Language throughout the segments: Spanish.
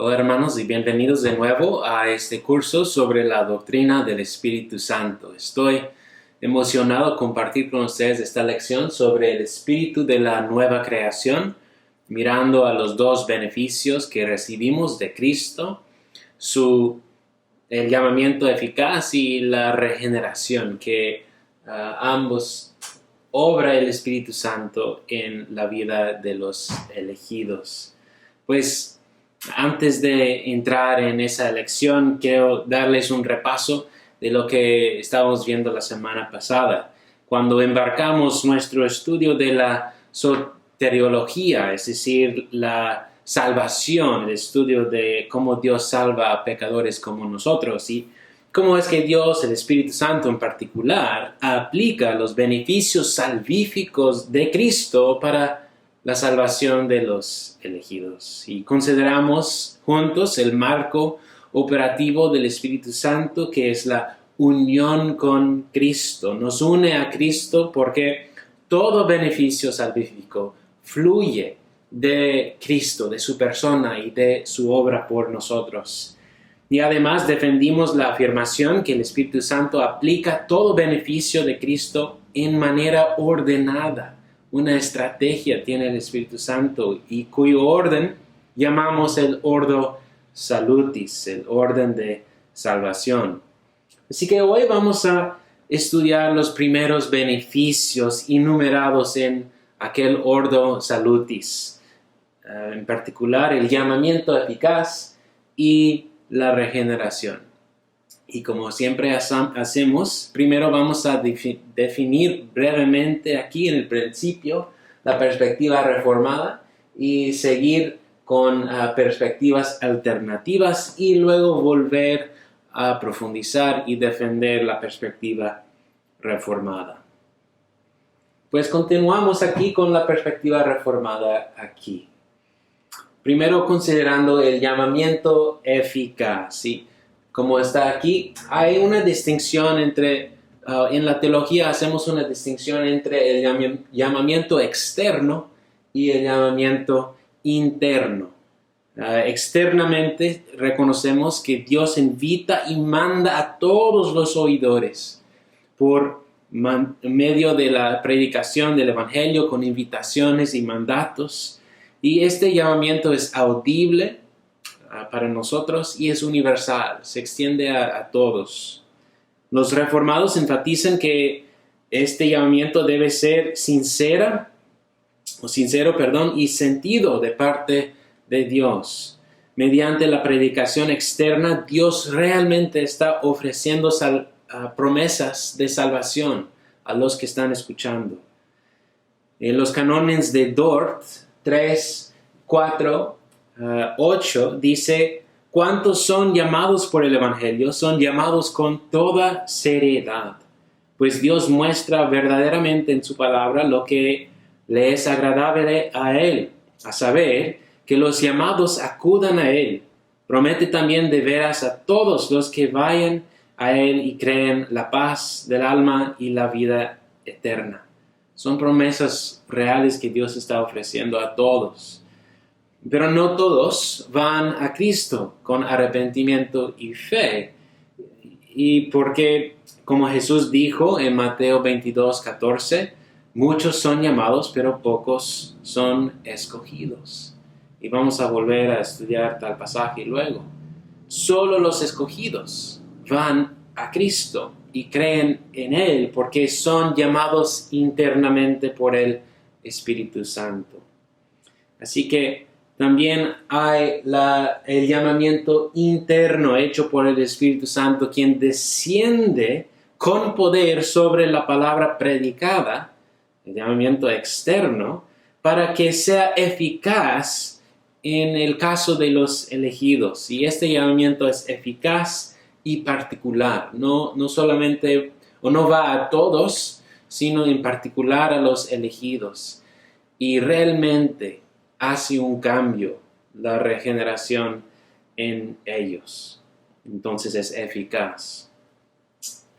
Hola hermanos y bienvenidos de nuevo a este curso sobre la doctrina del Espíritu Santo. Estoy emocionado de compartir con ustedes esta lección sobre el espíritu de la nueva creación, mirando a los dos beneficios que recibimos de Cristo, el llamamiento eficaz y la regeneración, que ambos obra el Espíritu Santo en la vida de los elegidos. Pues antes de entrar en esa lección, quiero darles un repaso de lo que estábamos viendo la semana pasada, cuando embarcamos nuestro estudio de la soteriología, es decir, la salvación, el estudio de cómo Dios salva a pecadores como nosotros y cómo es que Dios, el Espíritu Santo en particular, aplica los beneficios salvíficos de Cristo para la salvación de los elegidos. Y consideramos juntos el marco operativo del Espíritu Santo, que es la unión con Cristo. Nos une a Cristo porque todo beneficio salvífico fluye de Cristo, de su persona y de su obra por nosotros. Y además defendimos la afirmación que el Espíritu Santo aplica todo beneficio de Cristo en manera ordenada. Una estrategia tiene el Espíritu Santo y cuyo orden llamamos el ordo salutis, el orden de salvación. Así que hoy vamos a estudiar los primeros beneficios enumerados en aquel ordo salutis, en particular el llamamiento eficaz y la regeneración. Y como siempre hacemos, primero vamos a definir brevemente aquí en el principio la perspectiva reformada y seguir con perspectivas alternativas y luego volver a profundizar y defender la perspectiva reformada. Pues continuamos aquí con la perspectiva reformada aquí. Primero considerando el llamamiento eficaz, ¿sí? Como está aquí, hay una distinción entre, en la teología hacemos una distinción entre el llamamiento externo y el llamamiento interno. Externamente reconocemos que Dios invita y manda a todos los oidores por medio de la predicación del Evangelio con invitaciones y mandatos. Y este llamamiento es audible para nosotros y es universal, se extiende a todos. Los reformados enfatizan que este llamamiento debe ser sincero y sentido de parte de Dios. Mediante la predicación externa, Dios realmente está ofreciendo promesas de salvación a los que están escuchando. En los cánones de Dort 3, 4, 8 dice: ¿cuántos son llamados por el Evangelio? Son llamados con toda seriedad, pues Dios muestra verdaderamente en su palabra lo que le es agradable a Él, a saber, que los llamados acudan a Él. Promete también de veras a todos los que vayan a Él y creen la paz del alma y la vida eterna. Son promesas reales que Dios está ofreciendo a todos. Pero no todos van a Cristo con arrepentimiento y fe. Y porque, como Jesús dijo en Mateo 22:14, muchos son llamados, pero pocos son escogidos. Y vamos a volver a estudiar tal pasaje luego. Solo los escogidos van a Cristo y creen en Él porque son llamados internamente por el Espíritu Santo. Así que también hay el llamamiento interno hecho por el Espíritu Santo, quien desciende con poder sobre la palabra predicada, el llamamiento externo, para que sea eficaz en el caso de los elegidos. Y este llamamiento es eficaz y particular, no solamente, o no va a todos, sino en particular a los elegidos. Y realmente hace un cambio, la regeneración en ellos. Entonces es eficaz.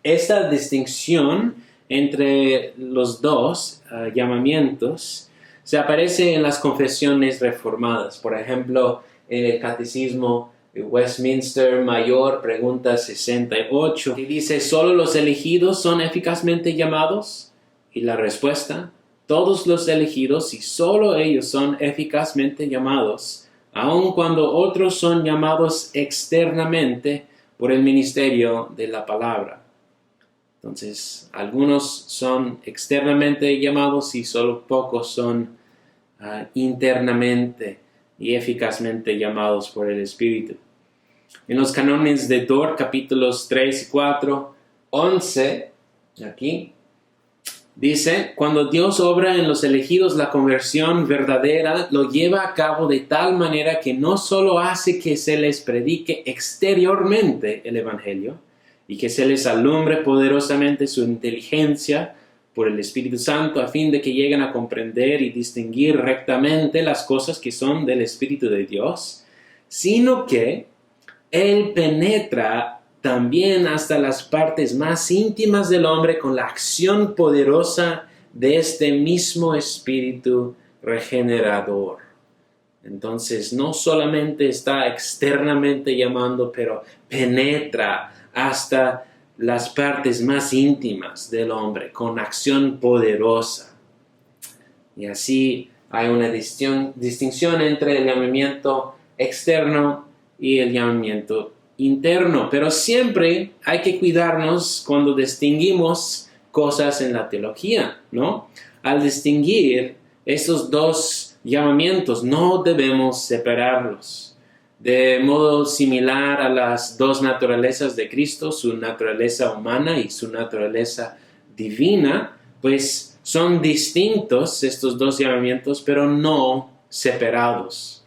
Esta distinción entre los dos llamamientos se aparece en las confesiones reformadas. Por ejemplo, en el Catecismo de Westminster Mayor, pregunta 68, que dice, ¿solo los elegidos son eficazmente llamados? Y la respuesta, todos los elegidos y solo ellos son eficazmente llamados, aun cuando otros son llamados externamente por el ministerio de la palabra. Entonces, algunos son externamente llamados y solo pocos son internamente y eficazmente llamados por el Espíritu. En los cánones de Dort, capítulos 3 y 4, 11, aquí, dice, cuando Dios obra en los elegidos la conversión verdadera, lo lleva a cabo de tal manera que no solo hace que se les predique exteriormente el Evangelio y que se les alumbre poderosamente su inteligencia por el Espíritu Santo a fin de que lleguen a comprender y distinguir rectamente las cosas que son del Espíritu de Dios, sino que Él penetra también hasta las partes más íntimas del hombre con la acción poderosa de este mismo Espíritu regenerador. Entonces, no solamente está externamente llamando, pero penetra hasta las partes más íntimas del hombre con acción poderosa. Y así hay una distinción entre el llamamiento externo y el llamamiento interno, pero siempre hay que cuidarnos cuando distinguimos cosas en la teología, ¿no? Al distinguir estos dos llamamientos, no debemos separarlos. De modo similar a las dos naturalezas de Cristo, su naturaleza humana y su naturaleza divina, pues son distintos estos dos llamamientos, pero no separados.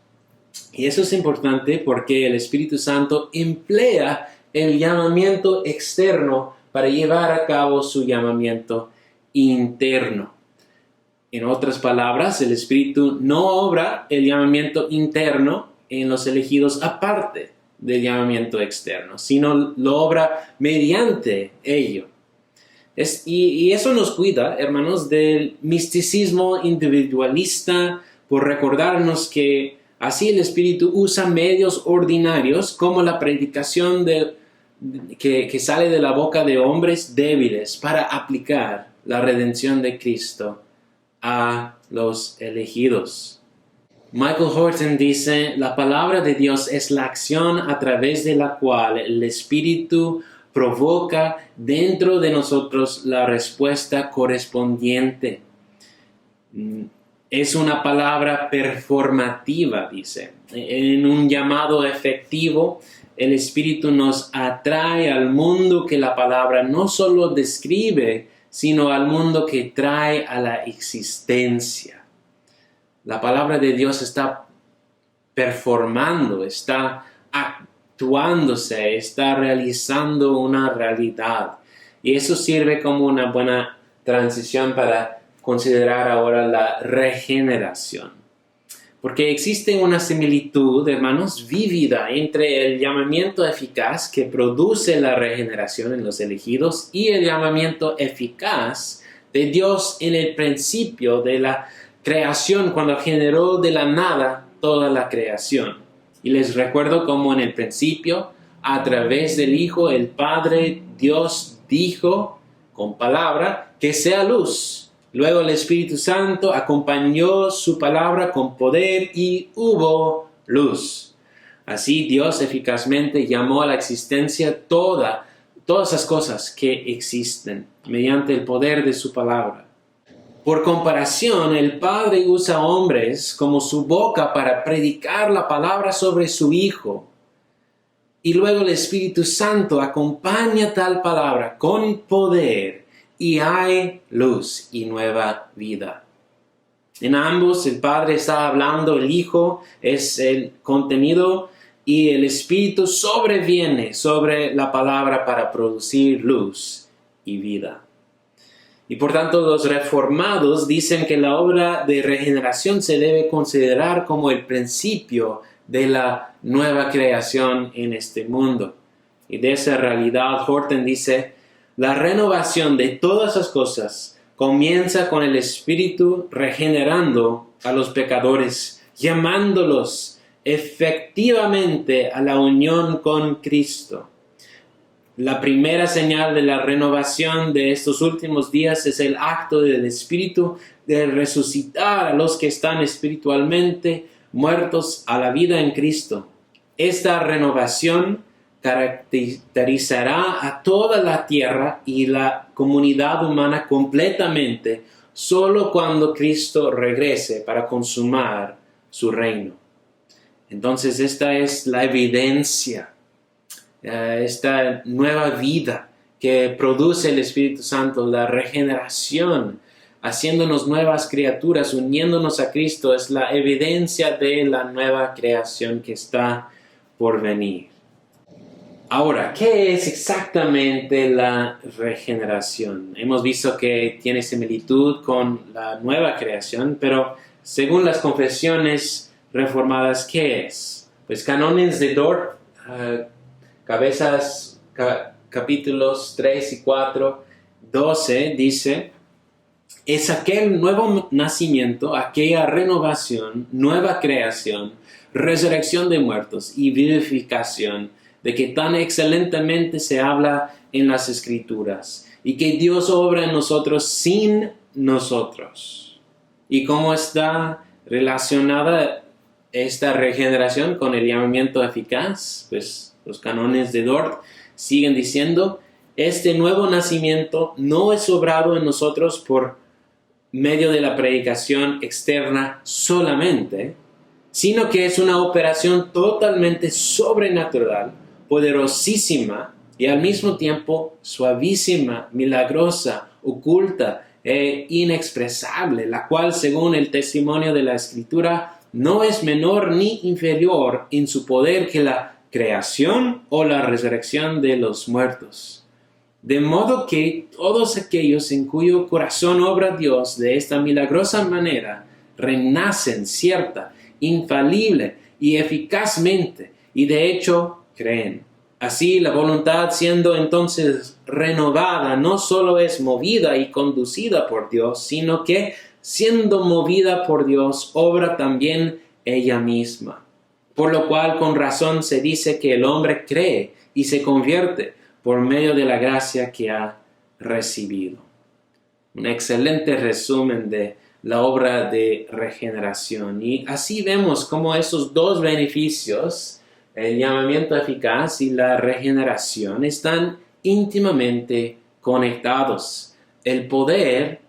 Y eso es importante porque el Espíritu Santo emplea el llamamiento externo para llevar a cabo su llamamiento interno. En otras palabras, el Espíritu no obra el llamamiento interno en los elegidos aparte del llamamiento externo, sino lo obra mediante ello. Y eso nos cuida, hermanos, del misticismo individualista, por recordarnos que así el Espíritu usa medios ordinarios como la predicación que sale de la boca de hombres débiles para aplicar la redención de Cristo a los elegidos. Michael Horton dice, la palabra de Dios es la acción a través de la cual el Espíritu provoca dentro de nosotros la respuesta correspondiente. Es una palabra performativa, dice. En un llamado efectivo, el Espíritu nos atrae al mundo que la palabra no solo describe, sino al mundo que trae a la existencia. La palabra de Dios está performando, está actuándose, está realizando una realidad. Y eso sirve como una buena transición para considerar ahora la regeneración. Porque existe una similitud, hermanos, vívida entre el llamamiento eficaz que produce la regeneración en los elegidos y el llamamiento eficaz de Dios en el principio de la creación, cuando generó de la nada toda la creación. Y les recuerdo cómo en el principio, a través del Hijo, el Padre, Dios dijo con palabra que sea luz. Luego el Espíritu Santo acompañó su palabra con poder y hubo luz. Así Dios eficazmente llamó a la existencia todas las cosas que existen mediante el poder de su palabra. Por comparación, el Padre usa hombres como su boca para predicar la palabra sobre su Hijo. Y luego el Espíritu Santo acompaña tal palabra con poder y hay luz y nueva vida. En ambos el Padre está hablando, el Hijo es el contenido y el Espíritu sobreviene sobre la palabra para producir luz y vida. Y por tanto los reformados dicen que la obra de regeneración se debe considerar como el principio de la nueva creación en este mundo. Y de esa realidad Horton dice, la renovación de todas las cosas comienza con el Espíritu regenerando a los pecadores, llamándolos efectivamente a la unión con Cristo. La primera señal de la renovación de estos últimos días es el acto del Espíritu de resucitar a los que están espiritualmente muertos a la vida en Cristo. Esta renovación caracterizará a toda la tierra y la comunidad humana completamente solo cuando Cristo regrese para consumar su reino. Entonces esta es la evidencia, esta nueva vida que produce el Espíritu Santo, la regeneración, haciéndonos nuevas criaturas, uniéndonos a Cristo, es la evidencia de la nueva creación que está por venir. Ahora, ¿qué es exactamente la regeneración? Hemos visto que tiene similitud con la nueva creación, pero según las confesiones reformadas, ¿qué es? Pues Cánones de Dort, capítulos 3 y 4, 12, dice: es aquel nuevo nacimiento, aquella renovación, nueva creación, resurrección de muertos y vivificación, de que tan excelentemente se habla en las Escrituras, y que Dios obra en nosotros sin nosotros. ¿Y cómo está relacionada esta regeneración con el llamamiento eficaz? Pues los cánones de Dort siguen diciendo: este nuevo nacimiento no es obrado en nosotros por medio de la predicación externa solamente, sino que es una operación totalmente sobrenatural, poderosísima y al mismo tiempo suavísima, milagrosa, oculta e inexpresable, la cual, según el testimonio de la Escritura, no es menor ni inferior en su poder que la creación o la resurrección de los muertos. De modo que todos aquellos en cuyo corazón obra Dios de esta milagrosa manera renacen cierta, infalible y eficazmente, y de hecho creen. Así, la voluntad, siendo entonces renovada, no solo es movida y conducida por Dios, sino que, siendo movida por Dios, obra también ella misma. Por lo cual, con razón se dice que el hombre cree y se convierte por medio de la gracia que ha recibido. Un excelente resumen de la obra de regeneración. Y así vemos cómo esos dos beneficios, el llamamiento eficaz y la regeneración, están íntimamente conectados. El poder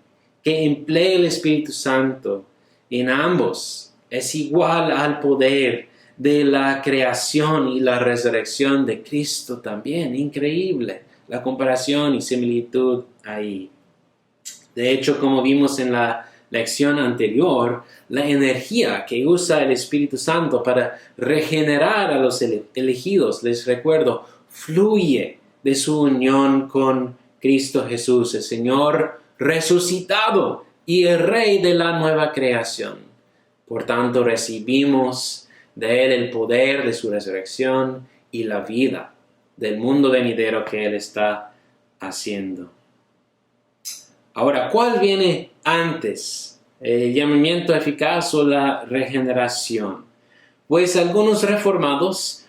que emplea el Espíritu Santo en ambos es igual al poder de la creación y la resurrección de Cristo también. Increíble la comparación y similitud ahí. De hecho, como vimos en la lección anterior, la energía que usa el Espíritu Santo para regenerar a los elegidos, les recuerdo, fluye de su unión con Cristo Jesús, el Señor resucitado y el Rey de la nueva creación. Por tanto, recibimos de Él el poder de su resurrección y la vida del mundo venidero que Él está haciendo. Ahora, ¿cuál viene antes? ¿El llamamiento eficaz o la regeneración? Pues algunos reformados,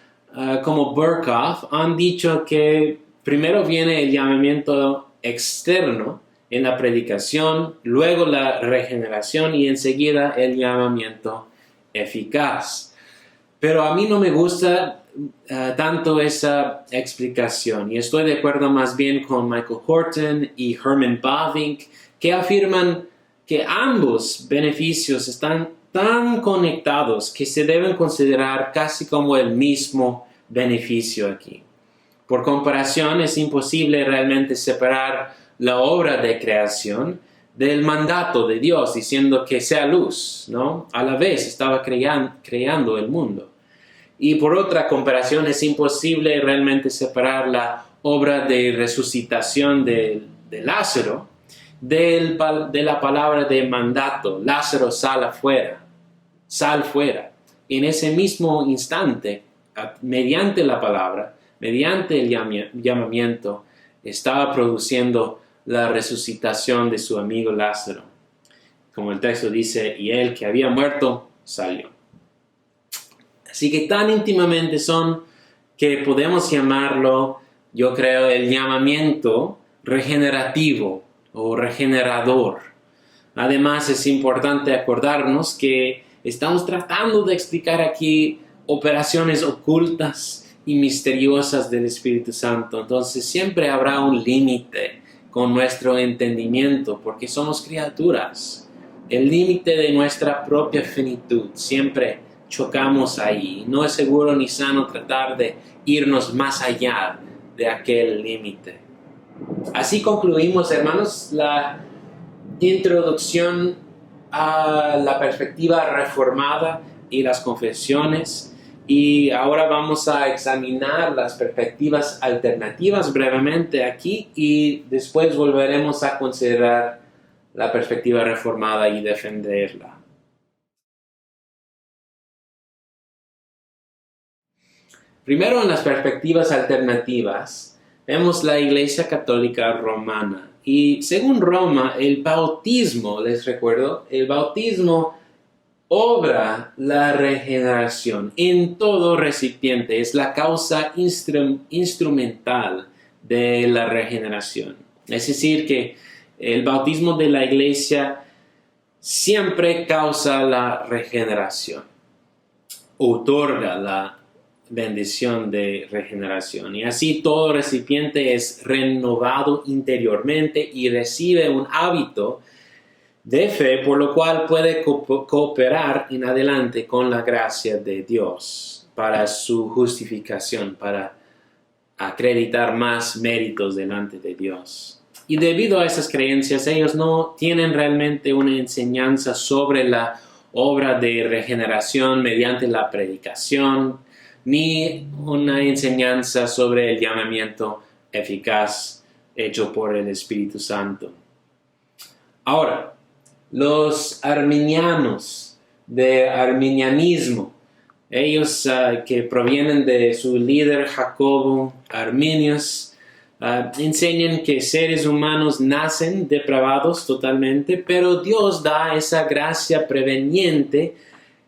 como Berkhoff, han dicho que primero viene el llamamiento externo en la predicación, luego la regeneración y enseguida el llamamiento eficaz. Pero a mí no me gusta tanto esa explicación, y estoy de acuerdo más bien con Michael Horton y Herman Bavinck, que afirman que ambos beneficios están tan conectados que se deben considerar casi como el mismo beneficio aquí. Por comparación, es imposible realmente separar la obra de creación del mandato de Dios, diciendo que sea luz, ¿no? A la vez estaba creando el mundo. Y por otra comparación, es imposible realmente separar la obra de resucitación de Lázaro de la palabra de mandato: Lázaro, sal fuera. En ese mismo instante, mediante la palabra, mediante el llamamiento, estaba produciendo la resucitación de su amigo Lázaro. Como el texto dice, y él que había muerto, salió. Así que tan íntimamente son que podemos llamarlo, yo creo, el llamamiento regenerativo o regenerador. Además, es importante acordarnos que estamos tratando de explicar aquí operaciones ocultas y misteriosas del Espíritu Santo. Entonces, siempre habrá un límite con nuestro entendimiento porque somos criaturas. El límite de nuestra propia finitud, siempre chocamos ahí. No es seguro ni sano tratar de irnos más allá de aquel límite. Así concluimos, hermanos, la introducción a la perspectiva reformada y las confesiones, y ahora vamos a examinar las perspectivas alternativas brevemente aquí y después volveremos a considerar la perspectiva reformada y defenderla. Primero, en las perspectivas alternativas, vemos la Iglesia Católica Romana. Y según Roma, el bautismo, les recuerdo, el bautismo obra la regeneración en todo recipiente. Es la causa instrumental de la regeneración. Es decir, que el bautismo de la Iglesia siempre causa la regeneración, otorga la bendición de regeneración, y así todo recipiente es renovado interiormente y recibe un hábito de fe, por lo cual puede cooperar en adelante con la gracia de Dios para su justificación, para acreditar más méritos delante de Dios. Y debido a esas creencias, ellos no tienen realmente una enseñanza sobre la obra de regeneración mediante la predicación, ni una enseñanza sobre el llamamiento eficaz hecho por el Espíritu Santo. Ahora, los arminianos de arminianismo, ellos que provienen de su líder Jacobo Arminius, enseñan que seres humanos nacen depravados totalmente, pero Dios da esa gracia preveniente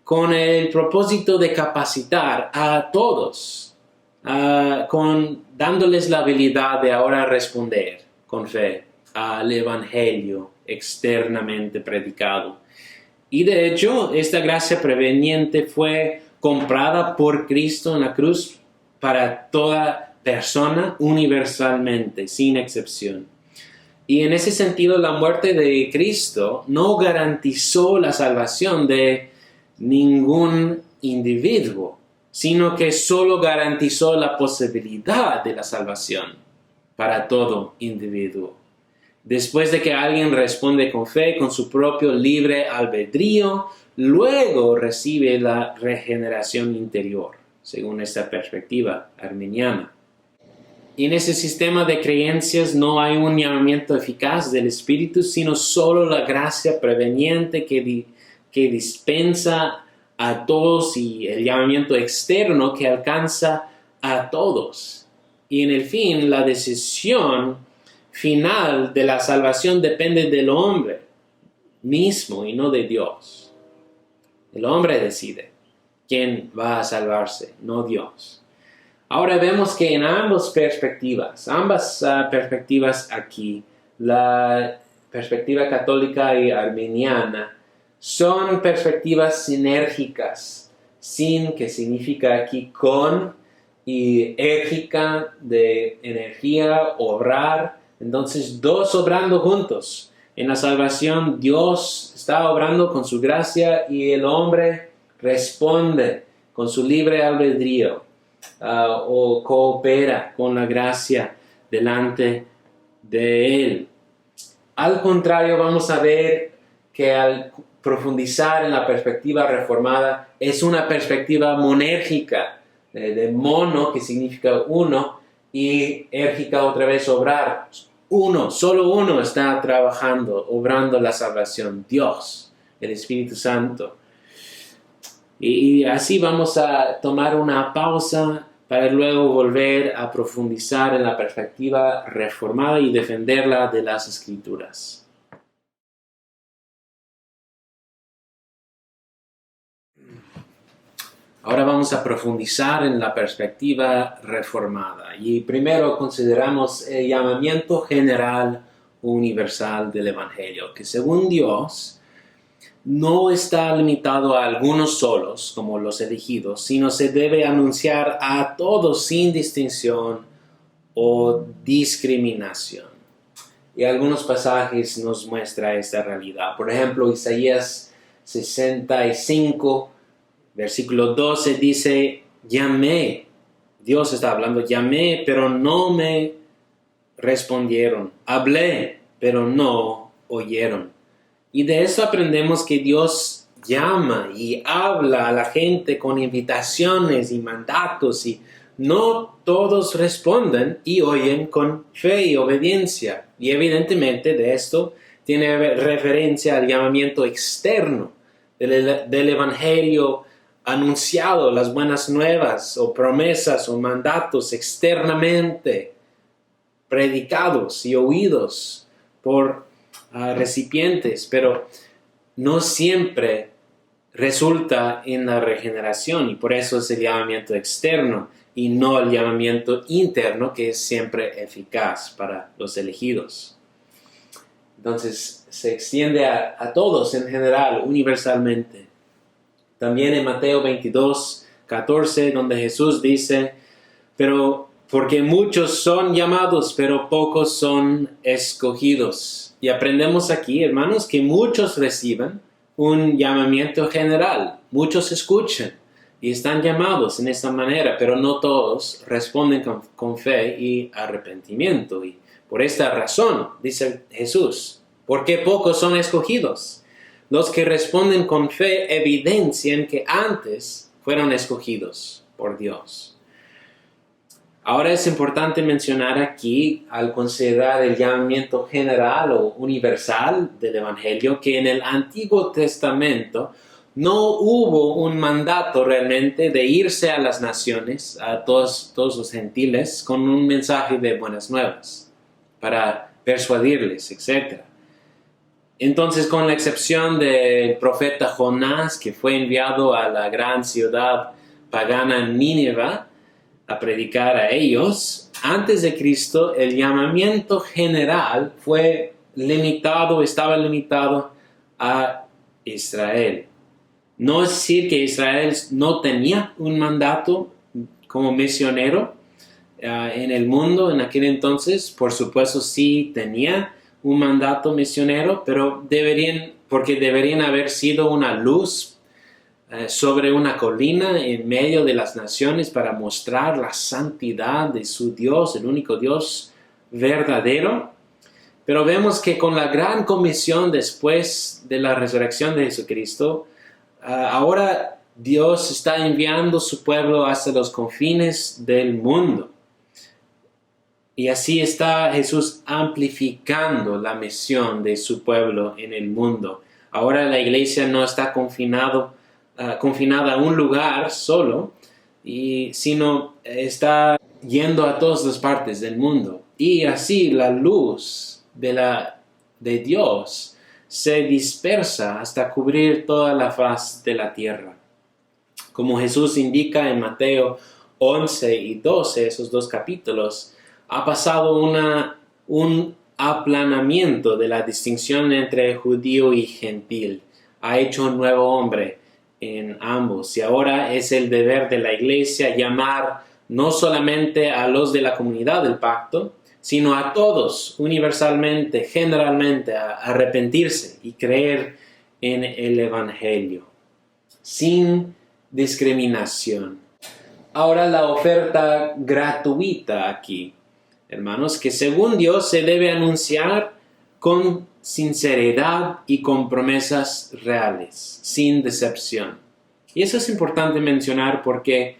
con el propósito de capacitar a todos, dándoles la habilidad de ahora responder con fe al Evangelio externamente predicado. Y de hecho, esta gracia preveniente fue comprada por Cristo en la cruz para toda persona universalmente, sin excepción. Y en ese sentido, la muerte de Cristo no garantizó la salvación de ningún individuo, sino que solo garantizó la posibilidad de la salvación para todo individuo. Después de que alguien responde con fe, con su propio libre albedrío, luego recibe la regeneración interior, según esta perspectiva arminiana. Y en ese sistema de creencias no hay un llamamiento eficaz del Espíritu, sino solo la gracia preveniente que dispensa a todos y el llamamiento externo que alcanza a todos. Y en el fin, la decisión final de la salvación depende del hombre mismo y no de Dios. El hombre decide quién va a salvarse, no Dios. Ahora vemos que en ambas perspectivas aquí, la perspectiva católica y arminiana, son perspectivas sinérgicas, sin, que significa aquí con, y érgica de energía, obrar. Entonces, dos obrando juntos. En la salvación, Dios está obrando con su gracia y el hombre responde con su libre albedrío. O coopera con la gracia delante de Él. Al contrario, vamos a ver que al profundizar en la perspectiva reformada es una perspectiva monérgica, de mono, que significa uno, y érgica otra vez obrar. Solo uno está trabajando, obrando la salvación, Dios, el Espíritu Santo. Y así vamos a tomar una pausa para luego volver a profundizar en la perspectiva reformada y defenderla de las Escrituras. Ahora vamos a profundizar en la perspectiva reformada y primero consideramos el llamamiento general universal del Evangelio, que según Dios no está limitado a algunos solos, como los elegidos, sino se debe anunciar a todos sin distinción o discriminación. Y algunos pasajes nos muestran esta realidad. Por ejemplo, Isaías 65, versículo 12 dice, llamé, Dios está hablando, llamé, pero no me respondieron. Hablé, pero no oyeron. Y de eso aprendemos que Dios llama y habla a la gente con invitaciones y mandatos y no todos responden y oyen con fe y obediencia. Y evidentemente de esto tiene referencia al llamamiento externo del Evangelio anunciado, las buenas nuevas o promesas o mandatos externamente predicados y oídos por recipientes, pero no siempre resulta en la regeneración y por eso es el llamamiento externo y no el llamamiento interno que es siempre eficaz para los elegidos. Entonces se extiende a todos en general, universalmente. También en Mateo 22, 14, donde Jesús dice, pero porque muchos son llamados, pero pocos son escogidos. Y aprendemos aquí, hermanos, que muchos reciben un llamamiento general. Muchos escuchan y están llamados en esta manera, pero no todos responden con fe y arrepentimiento. Y por esta razón, dice Jesús, porque pocos son escogidos. Los que responden con fe evidencian que antes fueron escogidos por Dios. Ahora es importante mencionar aquí, al considerar el llamamiento general o universal del Evangelio, que en el Antiguo Testamento no hubo un mandato realmente de irse a las naciones, a todos los gentiles, con un mensaje de buenas nuevas, para persuadirles, etc. Entonces, con la excepción del profeta Jonás, que fue enviado a la gran ciudad pagana Nínive, a predicar a ellos, antes de Cristo el llamamiento general estaba limitado a Israel. No es decir que Israel no tenía un mandato como misionero en el mundo en aquel entonces, por supuesto sí tenía un mandato misionero, pero deberían haber sido una luz sobre una colina en medio de las naciones para mostrar la santidad de su Dios, el único Dios verdadero. Pero vemos que con la gran comisión después de la resurrección de Jesucristo, ahora Dios está enviando su pueblo hasta los confines del mundo. Y así está Jesús amplificando la misión de su pueblo en el mundo. Ahora la iglesia no está confinada a un lugar solo, sino está yendo a todas las partes del mundo. Y así la luz de Dios se dispersa hasta cubrir toda la faz de la tierra. Como Jesús indica en Mateo 11 y 12, esos dos capítulos, ha pasado un aplanamiento de la distinción entre judío y gentil. Ha hecho un nuevo hombre en ambos. Y ahora es el deber de la iglesia llamar no solamente a los de la comunidad del pacto, sino a todos universalmente, generalmente, a arrepentirse y creer en el Evangelio, sin discriminación. Ahora la oferta gratuita aquí, hermanos, que según Dios se debe anunciar con sinceridad y con promesas reales, sin decepción. Y eso es importante mencionar porque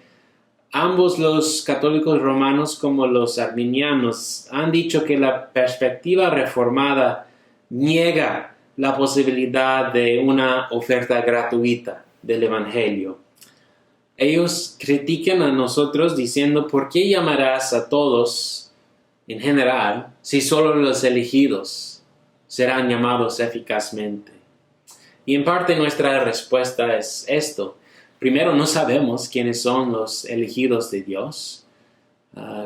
ambos los católicos romanos como los arminianos han dicho que la perspectiva reformada niega la posibilidad de una oferta gratuita del Evangelio. Ellos critican a nosotros diciendo, ¿por qué llamarás a todos en general si solo los elegidos serán llamados eficazmente? Y en parte nuestra respuesta es esto. Primero, no sabemos quiénes son los elegidos de Dios.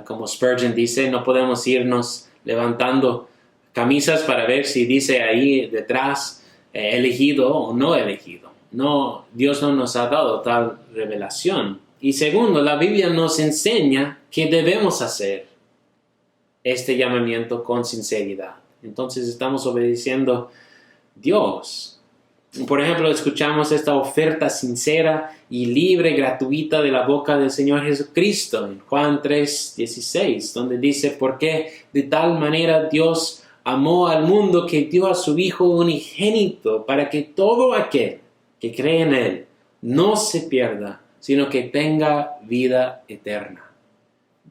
Como Spurgeon dice, no podemos irnos levantando camisas para ver si dice ahí detrás elegido o no elegido. No, Dios no nos ha dado tal revelación. Y segundo, la Biblia nos enseña que debemos hacer este llamamiento con sinceridad. Entonces estamos obedeciendo a Dios. Por ejemplo, escuchamos esta oferta sincera y libre, gratuita de la boca del Señor Jesucristo en Juan 3:16, donde dice, porque de tal manera Dios amó al mundo que dio a su Hijo unigénito para que todo aquel que cree en Él no se pierda, sino que tenga vida eterna.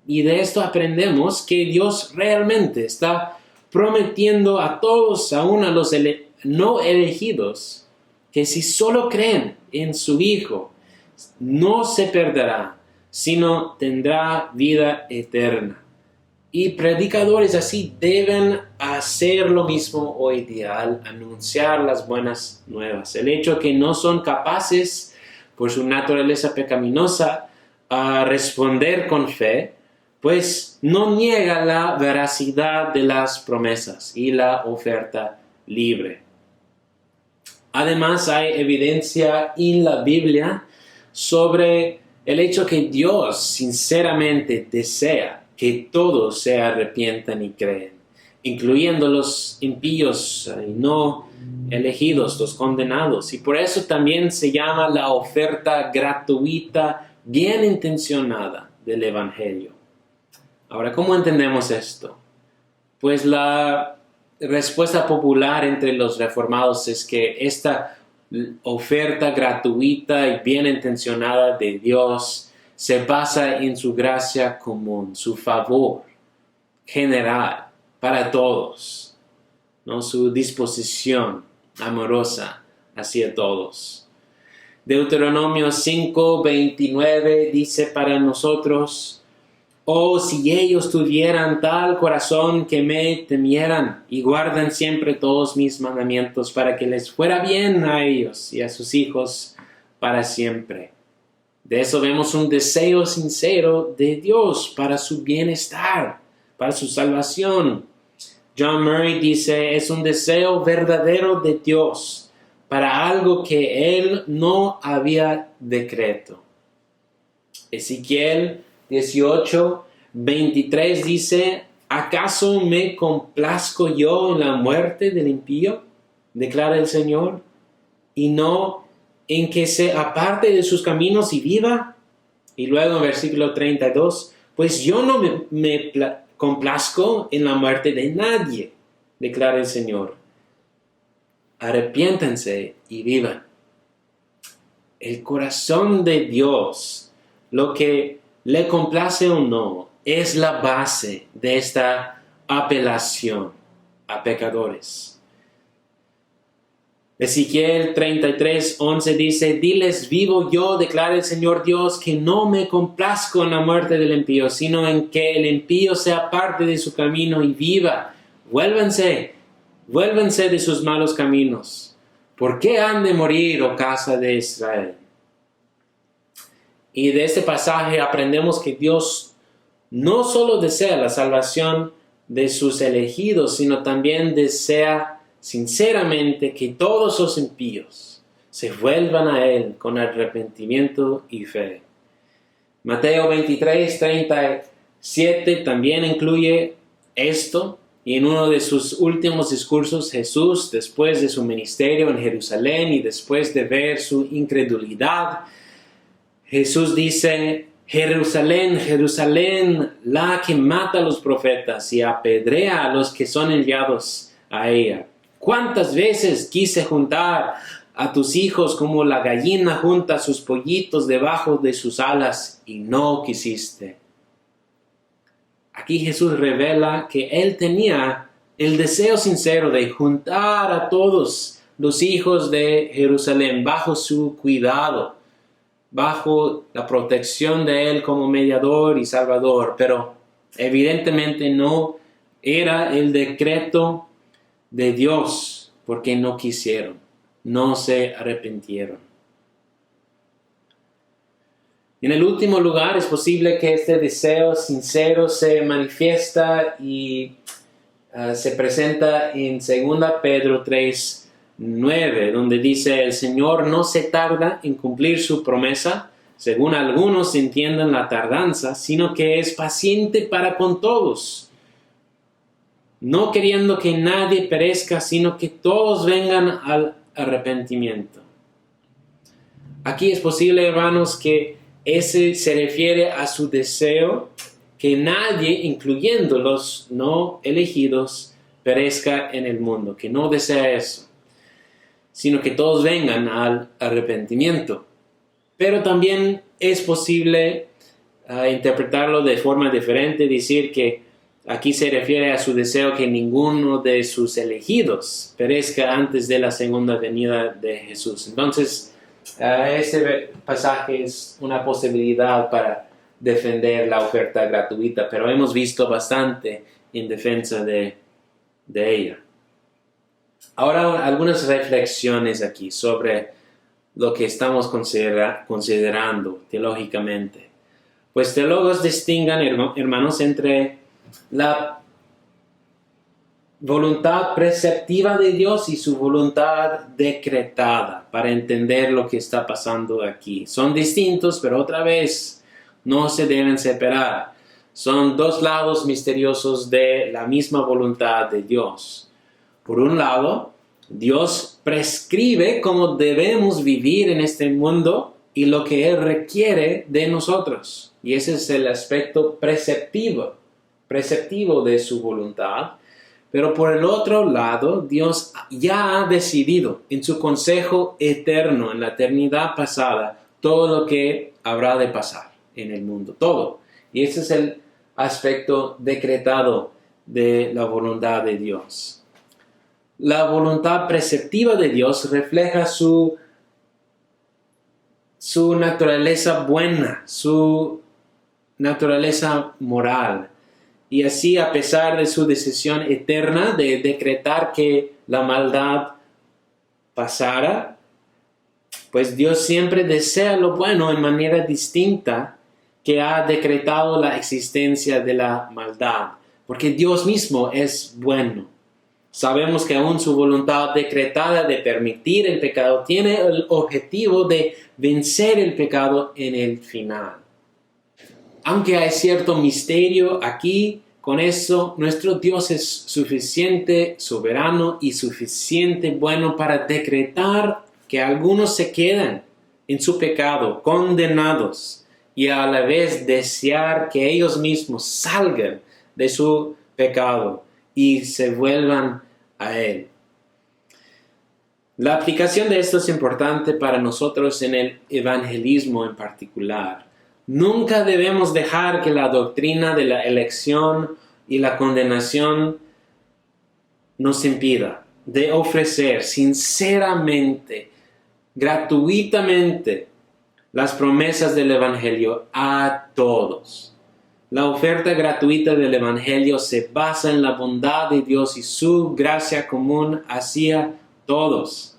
Y de esto aprendemos que Dios realmente está prometiendo a todos, aún a los no elegidos, que si solo creen en su Hijo, no se perderá, sino tendrá vida eterna. Y predicadores así deben hacer lo mismo hoy día al anunciar las buenas nuevas. El hecho que no son capaces, por su naturaleza pecaminosa, a responder con fe, pues no niega la veracidad de las promesas y la oferta libre. Además, hay evidencia en la Biblia sobre el hecho que Dios sinceramente desea que todos se arrepientan y creen, incluyendo los impíos y no elegidos, los condenados. Y por eso también se llama la oferta gratuita, bien intencionada del Evangelio. Ahora, ¿cómo entendemos esto? Pues la respuesta popular entre los reformados es que esta oferta gratuita y bien intencionada de Dios se basa en su gracia común, su favor general para todos, ¿no? Su disposición amorosa hacia todos. Deuteronomio 5:29 dice para nosotros, oh, si ellos tuvieran tal corazón que me temieran y guardan siempre todos mis mandamientos para que les fuera bien a ellos y a sus hijos para siempre. De eso vemos un deseo sincero de Dios para su bienestar, para su salvación. John Murray dice, es un deseo verdadero de Dios para algo que Él no había decreto. Ezequiel 18:23 dice, ¿acaso me complazco yo en la muerte del impío? Declara el Señor, y no en que se aparte de sus caminos y viva. Y luego en versículo 32, pues yo no me complazco en la muerte de nadie, declara el Señor. Arrepiéntanse y vivan. El corazón de Dios, lo que le complace o no, es la base de esta apelación a pecadores. Ezequiel 33:11 dice, diles vivo yo, declara el Señor Dios, que no me complazco en la muerte del impío, sino en que el impío sea parte de su camino y viva. Vuélvanse de sus malos caminos. ¿Por qué han de morir, oh casa de Israel? Y de este pasaje aprendemos que Dios no solo desea la salvación de sus elegidos, sino también desea sinceramente que todos los impíos se vuelvan a Él con arrepentimiento y fe. Mateo 23:37 también incluye esto, y en uno de sus últimos discursos Jesús, después de su ministerio en Jerusalén y después de ver su incredulidad, Jesús dice, Jerusalén, Jerusalén, la que mata a los profetas y apedrea a los que son enviados a ella. ¿Cuántas veces quise juntar a tus hijos como la gallina junta sus pollitos debajo de sus alas y no quisiste? Aquí Jesús revela que Él tenía el deseo sincero de juntar a todos los hijos de Jerusalén bajo su cuidado, bajo la protección de Él como mediador y salvador, pero evidentemente no era el decreto de Dios porque no quisieron, no se arrepintieron. En el último lugar, es posible que este deseo sincero se manifiesta y se presenta en 2 Pedro 3:9, donde dice: el Señor no se tarda en cumplir su promesa, según algunos entienden la tardanza, sino que es paciente para con todos, no queriendo que nadie perezca, sino que todos vengan al arrepentimiento. Aquí es posible, hermanos, que ese se refiere a su deseo que nadie, incluyendo los no elegidos, perezca en el mundo, que no desea eso, sino que todos vengan al arrepentimiento. Pero también es posible interpretarlo de forma diferente, decir que aquí se refiere a su deseo que ninguno de sus elegidos perezca antes de la segunda venida de Jesús. Entonces, este pasaje es una posibilidad para defender la oferta gratuita, pero hemos visto bastante en defensa de ella. Ahora, algunas reflexiones aquí sobre lo que estamos considerando teológicamente. Pues teólogos distingan, hermanos, entre la voluntad preceptiva de Dios y su voluntad decretada para entender lo que está pasando aquí. Son distintos, pero otra vez no se deben separar. Son dos lados misteriosos de la misma voluntad de Dios. Por un lado, Dios prescribe cómo debemos vivir en este mundo y lo que Él requiere de nosotros. Y ese es el aspecto preceptivo de su voluntad. Pero por el otro lado, Dios ya ha decidido en su consejo eterno, en la eternidad pasada, todo lo que habrá de pasar en el mundo, todo. Y ese es el aspecto decretado de la voluntad de Dios. La voluntad preceptiva de Dios refleja su naturaleza buena, su naturaleza moral. Y así, a pesar de su decisión eterna de decretar que la maldad pasara, pues Dios siempre desea lo bueno en manera distinta que ha decretado la existencia de la maldad, porque Dios mismo es bueno. Sabemos que aún su voluntad decretada de permitir el pecado tiene el objetivo de vencer el pecado en el final. Aunque hay cierto misterio aquí, con eso nuestro Dios es suficiente, soberano y suficiente bueno para decretar que algunos se quedan en su pecado, condenados, y a la vez desear que ellos mismos salgan de su pecado y se vuelvan a Él. La aplicación de esto es importante para nosotros en el evangelismo en particular. Nunca debemos dejar que la doctrina de la elección y la condenación nos impida de ofrecer sinceramente, gratuitamente, las promesas del Evangelio a todos. La oferta gratuita del Evangelio se basa en la bondad de Dios y su gracia común hacia todos.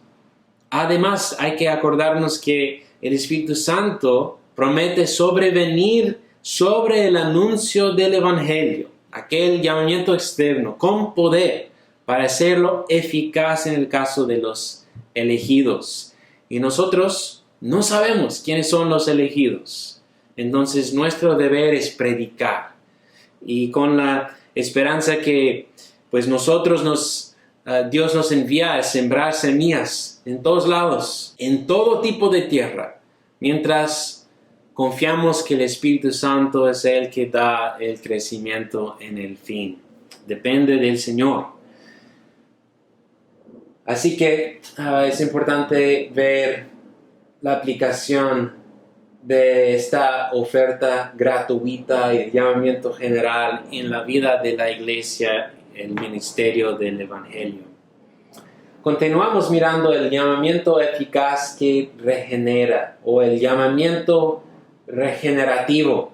Además, hay que acordarnos que el Espíritu Santo promete sobrevenir sobre el anuncio del Evangelio, aquel llamamiento externo, con poder para hacerlo eficaz en el caso de los elegidos. Y nosotros no sabemos quiénes son los elegidos. Entonces nuestro deber es predicar, y con la esperanza que pues Dios nos envía a sembrar semillas en todos lados, en todo tipo de tierra, mientras confiamos que el Espíritu Santo es el que da el crecimiento en el fin. Depende del Señor. Así que es importante ver la aplicación de esta oferta gratuita y el llamamiento general en la vida de la iglesia, el ministerio del Evangelio. Continuamos mirando el llamamiento eficaz que regenera, o el llamamiento regenerativo.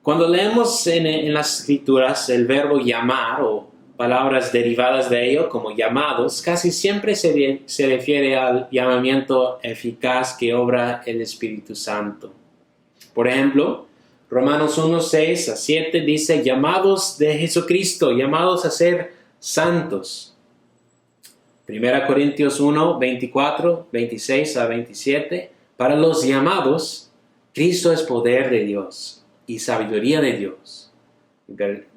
Cuando leemos en las Escrituras el verbo llamar, o palabras derivadas de ello como llamados, casi siempre se refiere al llamamiento eficaz que obra el Espíritu Santo. Por ejemplo, Romanos 1, 6 a 7 dice, llamados de Jesucristo, llamados a ser santos. 1 Corintios 1, 24, 26 a 27, para los llamados, Cristo es poder de Dios y sabiduría de Dios.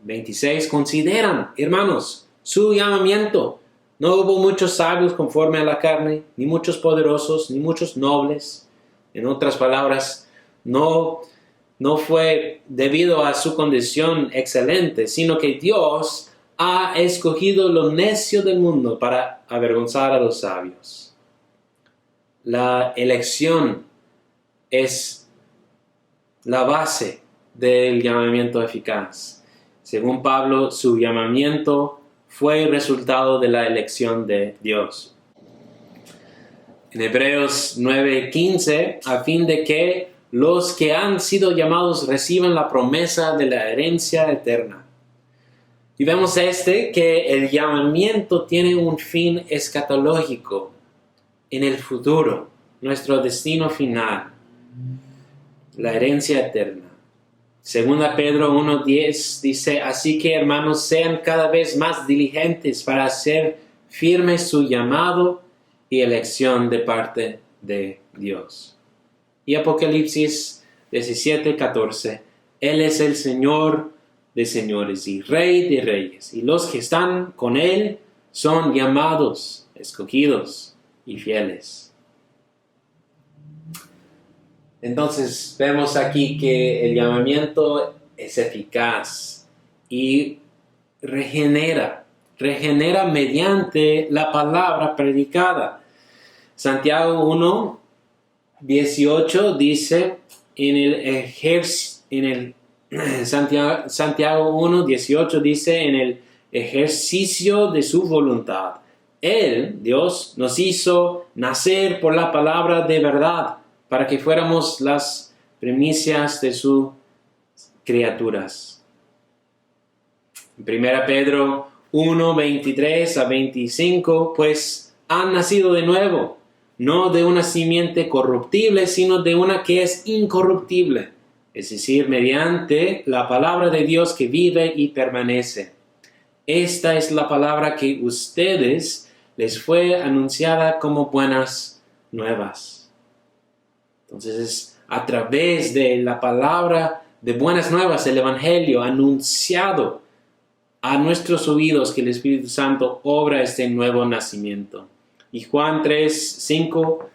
26, consideran, hermanos, su llamamiento. No hubo muchos sabios conforme a la carne, ni muchos poderosos, ni muchos nobles. En otras palabras, no fue debido a su condición excelente, sino que Dios ha escogido lo necio del mundo para avergonzar a los sabios. La elección es la base del llamamiento eficaz. Según Pablo, su llamamiento fue el resultado de la elección de Dios. En Hebreos 9:15, a fin de que los que han sido llamados reciban la promesa de la herencia eterna. Y vemos que el llamamiento tiene un fin escatológico en el futuro, nuestro destino final, la herencia eterna. Segunda Pedro 1:10 dice, así que hermanos sean cada vez más diligentes para hacer firme su llamado y elección de parte de Dios. Y Apocalipsis 17:14, Él es el Señor de señores y Rey de reyes, y los que están con Él son llamados, escogidos y fieles. Entonces vemos aquí que el llamamiento es eficaz y regenera mediante la palabra predicada. Santiago 1:18 dice Santiago 1:18 dice en el ejercicio de su voluntad. Él, Dios, nos hizo nacer por la palabra de verdad, para que fuéramos las primicias de sus criaturas. 1 Pedro 1:23 a 25, pues han nacido de nuevo, no de una simiente corruptible, sino de una que es incorruptible, es decir, mediante la palabra de Dios que vive y permanece. Esta es la palabra que ustedes les fue anunciada como buenas nuevas. Entonces es a través de la palabra de buenas nuevas, el Evangelio anunciado a nuestros oídos que el Espíritu Santo obra este nuevo nacimiento. Y Juan 3:5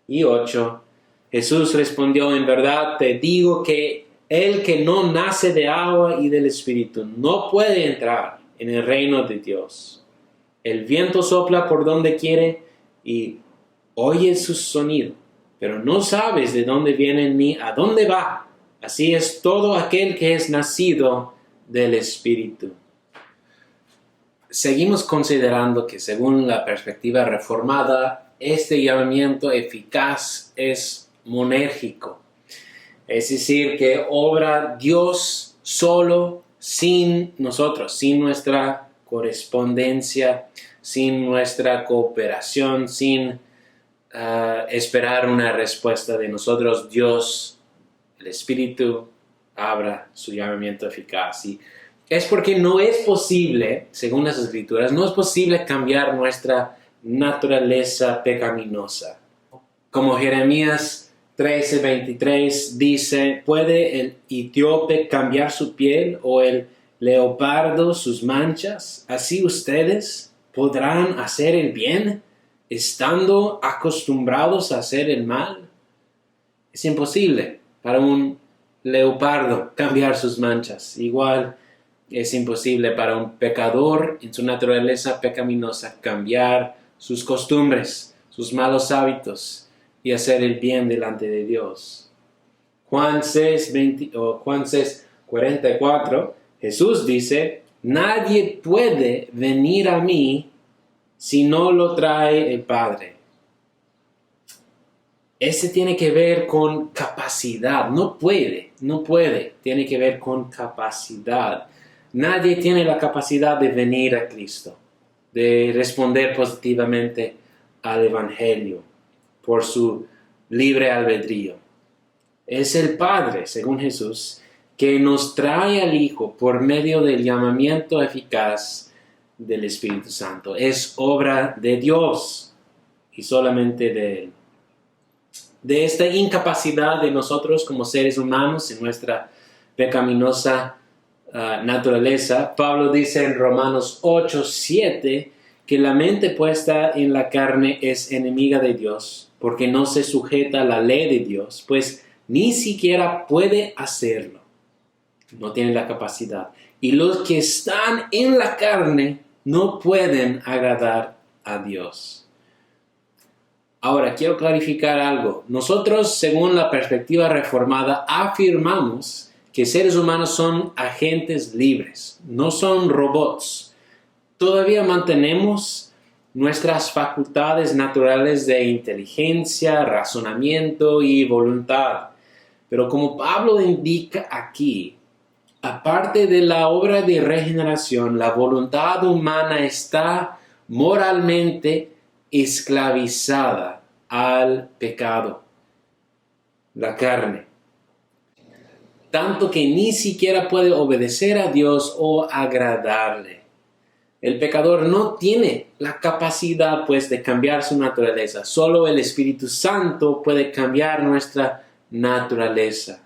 y 8, Jesús respondió, en verdad te digo que el que no nace de agua y del Espíritu no puede entrar en el reino de Dios. El viento sopla por donde quiere y oye su sonido, pero no sabes de dónde viene ni a dónde va. Así es todo aquel que es nacido del Espíritu. Seguimos considerando que según la perspectiva reformada, este llamamiento eficaz es monérgico. Es decir, que obra Dios solo, sin nosotros, sin nuestra correspondencia, sin nuestra cooperación, sin esperar una respuesta de nosotros. Dios, el Espíritu, abra su llamamiento eficaz. Y es porque no es posible, según las Escrituras, no es posible cambiar nuestra naturaleza pecaminosa. Como Jeremías 13:23 dice, ¿puede el etíope cambiar su piel o el leopardo sus manchas? Así ustedes podrán hacer el bien, estando acostumbrados a hacer el mal. Es imposible para un leopardo cambiar sus manchas. Igual es imposible para un pecador en su naturaleza pecaminosa cambiar sus costumbres, sus malos hábitos y hacer el bien delante de Dios. Juan 6:44, Jesús dice, nadie puede venir a mí si no lo trae el Padre. Ese tiene que ver con capacidad. No puede, tiene que ver con capacidad. Nadie tiene la capacidad de venir a Cristo, de responder positivamente al Evangelio por su libre albedrío. Es el Padre, según Jesús, que nos trae al Hijo por medio del llamamiento eficaz del Espíritu Santo. Es obra de Dios y solamente de Él. De esta incapacidad de nosotros como seres humanos en nuestra pecaminosa naturaleza, Pablo dice en Romanos 8:7 que la mente puesta en la carne es enemiga de Dios, porque no se sujeta a la ley de Dios, pues ni siquiera puede hacerlo. No tiene la capacidad. Y los que están en la carne no pueden agradar a Dios. Ahora, quiero clarificar algo. Nosotros, según la perspectiva reformada, afirmamos que seres humanos son agentes libres, no son robots. Todavía mantenemos nuestras facultades naturales de inteligencia, razonamiento y voluntad. Pero como Pablo indica aquí, aparte de la obra de regeneración, la voluntad humana está moralmente esclavizada al pecado, la carne, tanto que ni siquiera puede obedecer a Dios o agradarle. El pecador no tiene la capacidad, pues, de cambiar su naturaleza. Solo el Espíritu Santo puede cambiar nuestra naturaleza.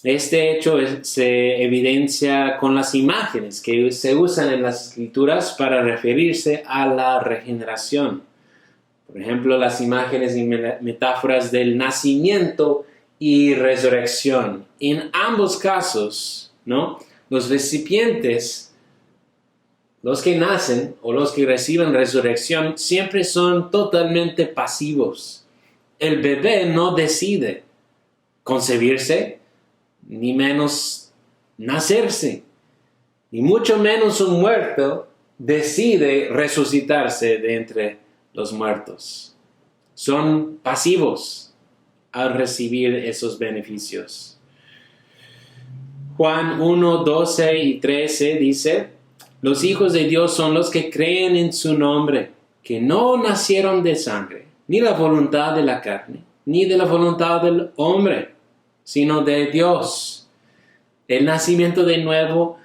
Este hecho se evidencia con las imágenes que se usan en las Escrituras para referirse a la regeneración. Por ejemplo, las imágenes y metáforas del nacimiento y resurrección. En ambos casos, ¿no? Los recipientes, los que nacen o los que reciben resurrección, siempre son totalmente pasivos. El bebé no decide concebirse, ni menos nacerse, ni mucho menos un muerto decide resucitarse de entre los muertos. Son pasivos al recibir esos beneficios. Juan 1, 12 y 13 dice: los hijos de Dios son los que creen en su nombre, que no nacieron de sangre, ni la voluntad de la carne, ni de la voluntad del hombre, sino de Dios. El nacimiento de nuevo,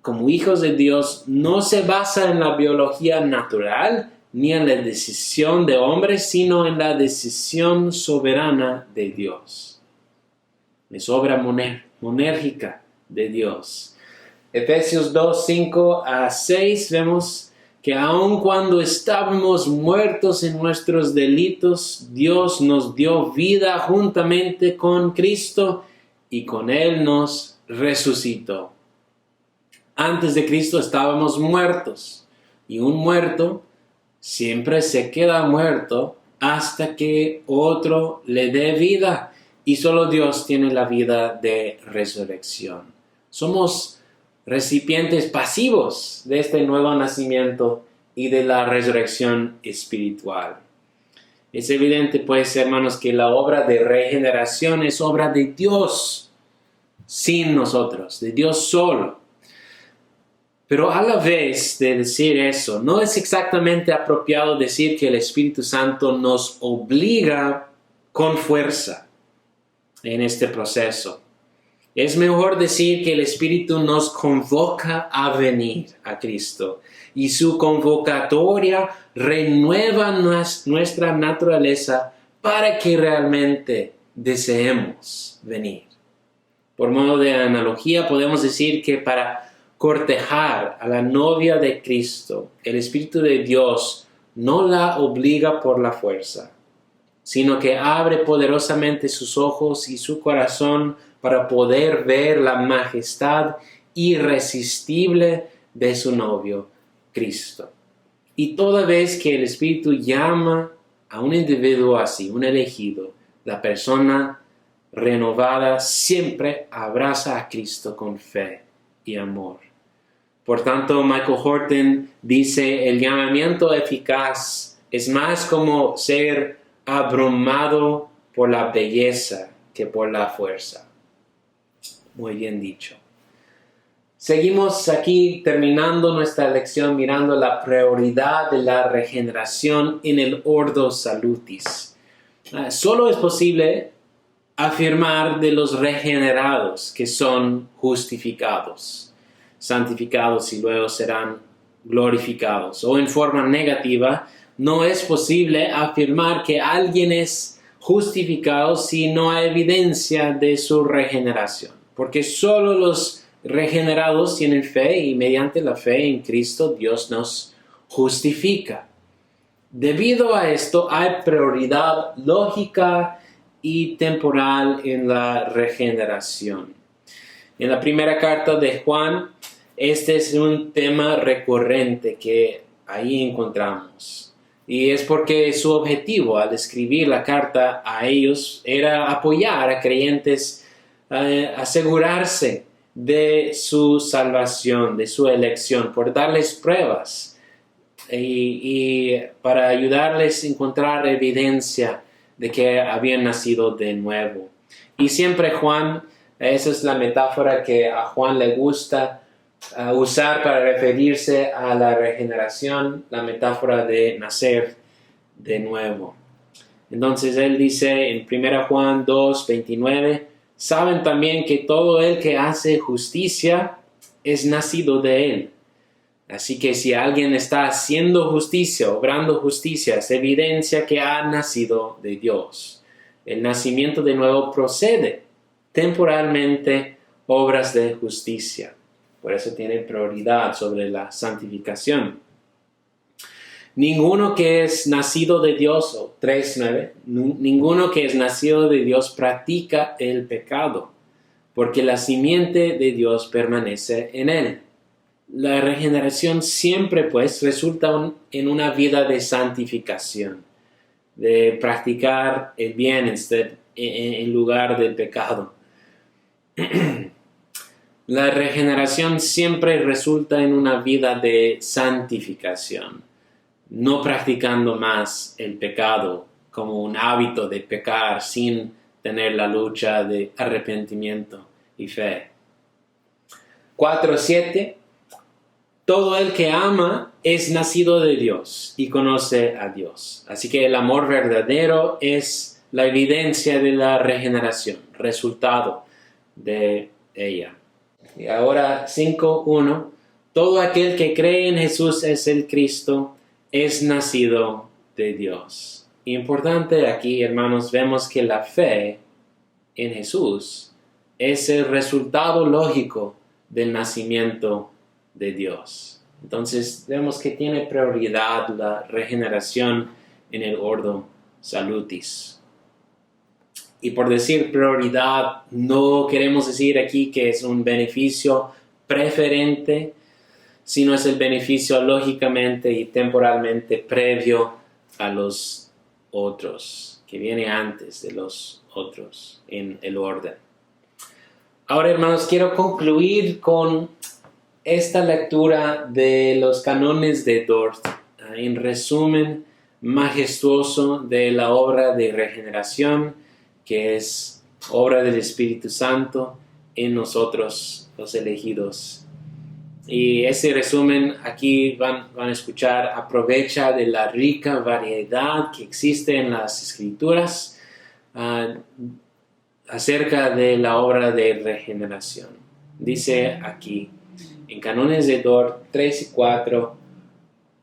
como hijos de Dios, no se basa en la biología natural ni en la decisión de hombres, sino en la decisión soberana de Dios. Es obra monérgica de Dios. Efesios 2, 5 a 6 vemos que aun cuando estábamos muertos en nuestros delitos, Dios nos dio vida juntamente con Cristo y con Él nos resucitó. Antes de Cristo estábamos muertos, y un muerto siempre se queda muerto hasta que otro le dé vida, y solo Dios tiene la vida de resurrección. Somos recipientes pasivos de este nuevo nacimiento y de la resurrección espiritual. Es evidente, pues, hermanos, que la obra de regeneración es obra de Dios, sin nosotros, de Dios solo. Pero a la vez de decir eso, no es exactamente apropiado decir que el Espíritu Santo nos obliga con fuerza en este proceso. Es mejor decir que el Espíritu nos convoca a venir a Cristo y su convocatoria renueva nuestra naturaleza para que realmente deseemos venir. Por modo de analogía, podemos decir que para cortejar a la novia de Cristo, el Espíritu de Dios no la obliga por la fuerza, sino que abre poderosamente sus ojos y su corazón para poder ver la majestad irresistible de su novio, Cristo. Y toda vez que el Espíritu llama a un individuo así, un elegido, la persona renovada siempre abraza a Cristo con fe y amor. Por tanto, Michael Horton dice: el llamamiento eficaz es más como ser abrumado por la belleza que por la fuerza. Muy bien dicho. Seguimos aquí terminando nuestra lección mirando la prioridad de la regeneración en el Ordo Salutis. Solo es posible afirmar de los regenerados que son justificados, santificados y luego serán glorificados. O en forma negativa, no es posible afirmar que alguien es justificado si no hay evidencia de su regeneración, porque solo los regenerados tienen fe y mediante la fe en Cristo Dios nos justifica. Debido a esto hay prioridad lógica y temporal en la regeneración. En la primera carta de Juan, este es un tema recurrente que ahí encontramos. Y es porque su objetivo al escribir la carta a ellos era apoyar a creyentes, asegurarse de su salvación, de su elección, por darles pruebas y para ayudarles a encontrar evidencia de que habían nacido de nuevo. Y siempre Juan, esa es la metáfora que a Juan le gusta usar para referirse a la regeneración, la metáfora de nacer de nuevo. Entonces él dice en 1 Juan 2:29, saben también que todo el que hace justicia es nacido de él. Así que si alguien está haciendo justicia, obrando justicia, es evidencia que ha nacido de Dios. El nacimiento de nuevo procede temporalmente obras de justicia. Por eso tiene prioridad sobre la santificación. Ninguno que es nacido de Dios, o 3:9, ninguno que es nacido de Dios practica el pecado, porque la simiente de Dios permanece en él. La regeneración siempre pues resulta en una vida de santificación, de practicar el bien en lugar del pecado. La regeneración siempre resulta en una vida de santificación, no practicando más el pecado como un hábito de pecar sin tener la lucha de arrepentimiento y fe. 4:7. Todo el que ama es nacido de Dios y conoce a Dios. Así que el amor verdadero es la evidencia de la regeneración, resultado de ella. Y ahora 5:1. Todo aquel que cree en Jesús es el Cristo, es nacido de Dios. Importante aquí, hermanos, vemos que la fe en Jesús es el resultado lógico del nacimiento de Dios. Entonces vemos que tiene prioridad la regeneración en el ordo salutis. Y por decir prioridad, no queremos decir aquí que es un beneficio preferente, sino es el beneficio lógicamente y temporalmente previo a los otros, que viene antes de los otros en el orden. Ahora, hermanos, quiero concluir con esta lectura de los cánones de Dort, en resumen majestuoso de la obra de regeneración, que es obra del Espíritu Santo en nosotros, los elegidos. Y ese resumen aquí van a escuchar, aprovecha de la rica variedad que existe en las Escrituras acerca de la obra de regeneración. Dice aquí, en Cánones de Dort 3 y 4,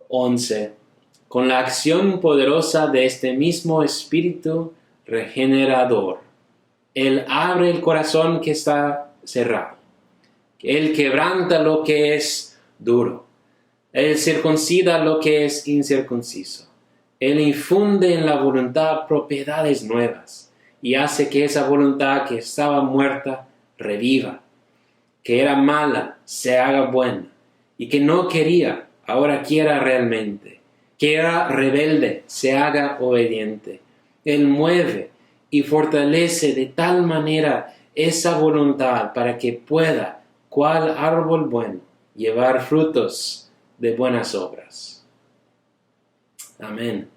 11, con la acción poderosa de este mismo Espíritu regenerador, Él abre el corazón que está cerrado. Él quebranta lo que es duro. Él circuncida lo que es incircunciso. Él infunde en la voluntad propiedades nuevas y hace que esa voluntad que estaba muerta reviva, que era mala se haga buena y que no quería ahora quiera realmente, que era rebelde se haga obediente. Él mueve y fortalece de tal manera esa voluntad para que pueda, cual árbol bueno, llevar frutos de buenas obras. Amén.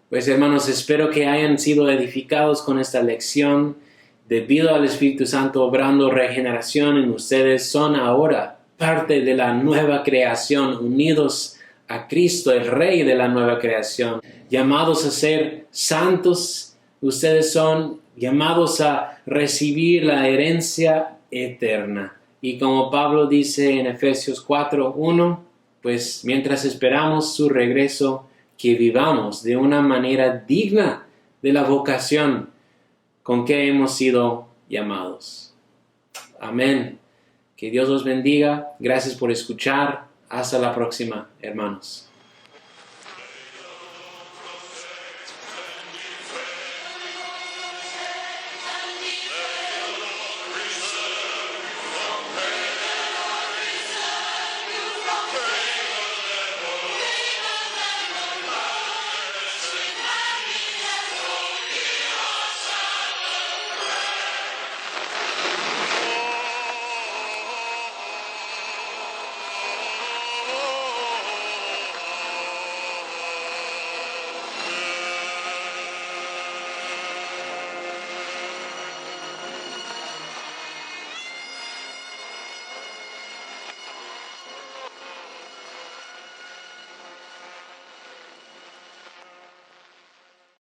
Pues hermanos, espero que hayan sido edificados con esta lección. Debido al Espíritu Santo obrando regeneración en ustedes, son ahora parte de la nueva creación, unidos a Cristo, el Rey de la nueva creación, llamados a ser santos, Ustedes son llamados a recibir la herencia eterna. Y como Pablo dice en Efesios 4:1, pues mientras esperamos su regreso, que vivamos de una manera digna de la vocación con que hemos sido llamados. Amén. Que Dios los bendiga. Gracias por escuchar. Hasta la próxima, hermanos.